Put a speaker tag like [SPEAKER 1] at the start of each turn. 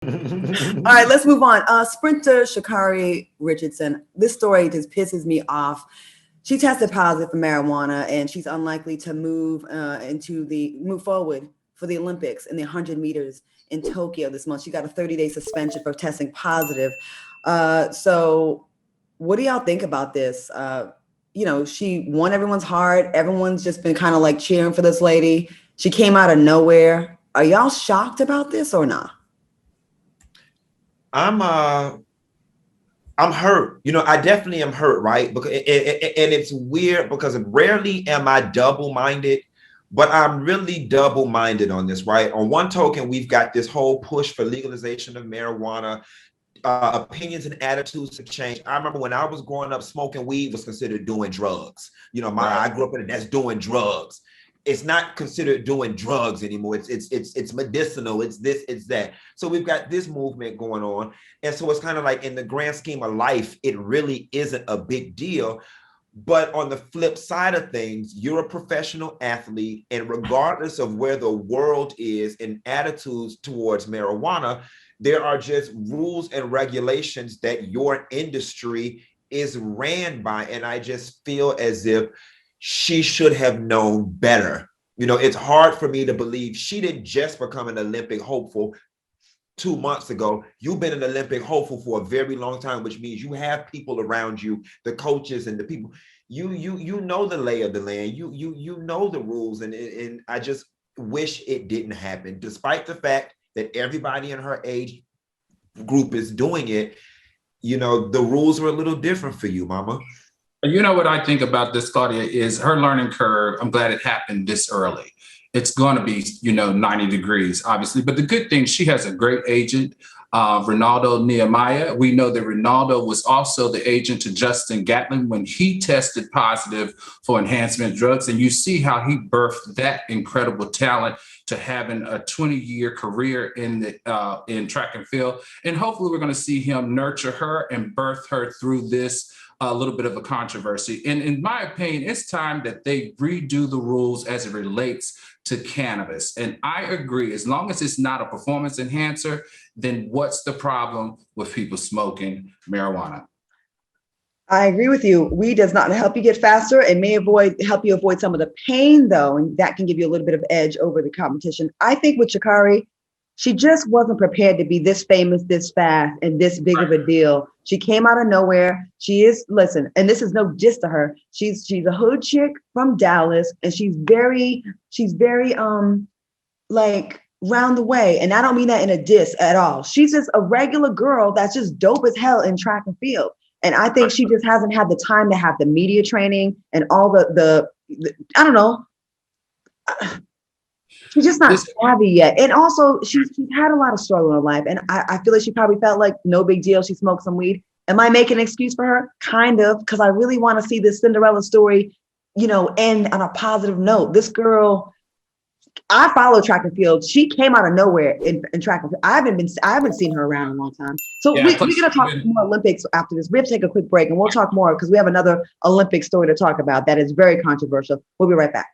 [SPEAKER 1] All right, let's move on. Sprinter Sha'Carri Richardson. This story just pisses me off. She tested positive for marijuana, and she's unlikely to move forward for the Olympics in the 100 meters in Tokyo this month. She got a 30-day suspension for testing positive. So what do y'all think about this? She won everyone's heart. Everyone's just been kind of like cheering for this lady. She came out of nowhere. Are y'all shocked about this or not?
[SPEAKER 2] I'm hurt. I definitely am hurt, right? Because and it's weird because rarely am I double-minded, but I'm really double-minded on this, right? On one token, we've got this whole push for legalization of marijuana. Opinions and attitudes have changed. I remember when I was growing up, smoking weed was considered doing drugs. I grew up in it, that's doing drugs. It's not considered doing drugs anymore. It's medicinal. It's this, it's that. So we've got this movement going on. And so it's kind of like in the grand scheme of life, it really isn't a big deal. But on the flip side of things, you're a professional athlete, and regardless of where the world is in attitudes towards marijuana, there are just rules and regulations that your industry is ran by. And I just feel as if she should have known better. It's hard for me to believe she didn't just become an Olympic hopeful 2 months ago. You've been an Olympic hopeful for a very long time, which means you have people around you, the coaches and the people. You know the lay of the land. You know the rules, and I just wish it didn't happen, despite the fact that everybody in her age group is doing it. The rules are a little different for you, mama.
[SPEAKER 3] You know what I think about this, Claudia, is her learning curve. I'm glad it happened this early. It's going to be, 90 degrees, obviously. But the good thing, she has a great agent, Ronaldo Nehemiah. We know that Ronaldo was also the agent to Justin Gatlin when he tested positive for enhancement drugs. And you see how he birthed that incredible talent to having a 20-year career in track and field. And hopefully we're going to see him nurture her and birth her through this a little bit of a controversy. And in my opinion, it's time that they redo the rules as it relates to cannabis. And I agree, as long as it's not a performance enhancer, then what's the problem with people smoking marijuana?
[SPEAKER 1] I agree with you. Weed does not help you get faster. It may help you avoid some of the pain, though, and that can give you a little bit of edge over the competition. I think with Sha'Carri, she just wasn't prepared to be this famous, this fast, and this big of a deal. She came out of nowhere. She is, listen, and this is no diss to her. She's a hood chick from Dallas, and she's very like round the way. And I don't mean that in a diss at all. She's just a regular girl that's just dope as hell in track and field. And I think she just hasn't had the time to have the media training and all the I don't know. She's just not savvy yet. And also, she's had a lot of struggle in her life. And I feel like she probably felt like no big deal. She smoked some weed. Am I making an excuse for her? Kind of, because I really want to see this Cinderella story, end on a positive note. This girl, I follow track and field. She came out of nowhere in track and field. I haven't seen her around in a long time. So we're going to talk more Olympics after this. We have to take a quick break, and we'll talk more because we have another Olympic story to talk about that is very controversial. We'll be right back.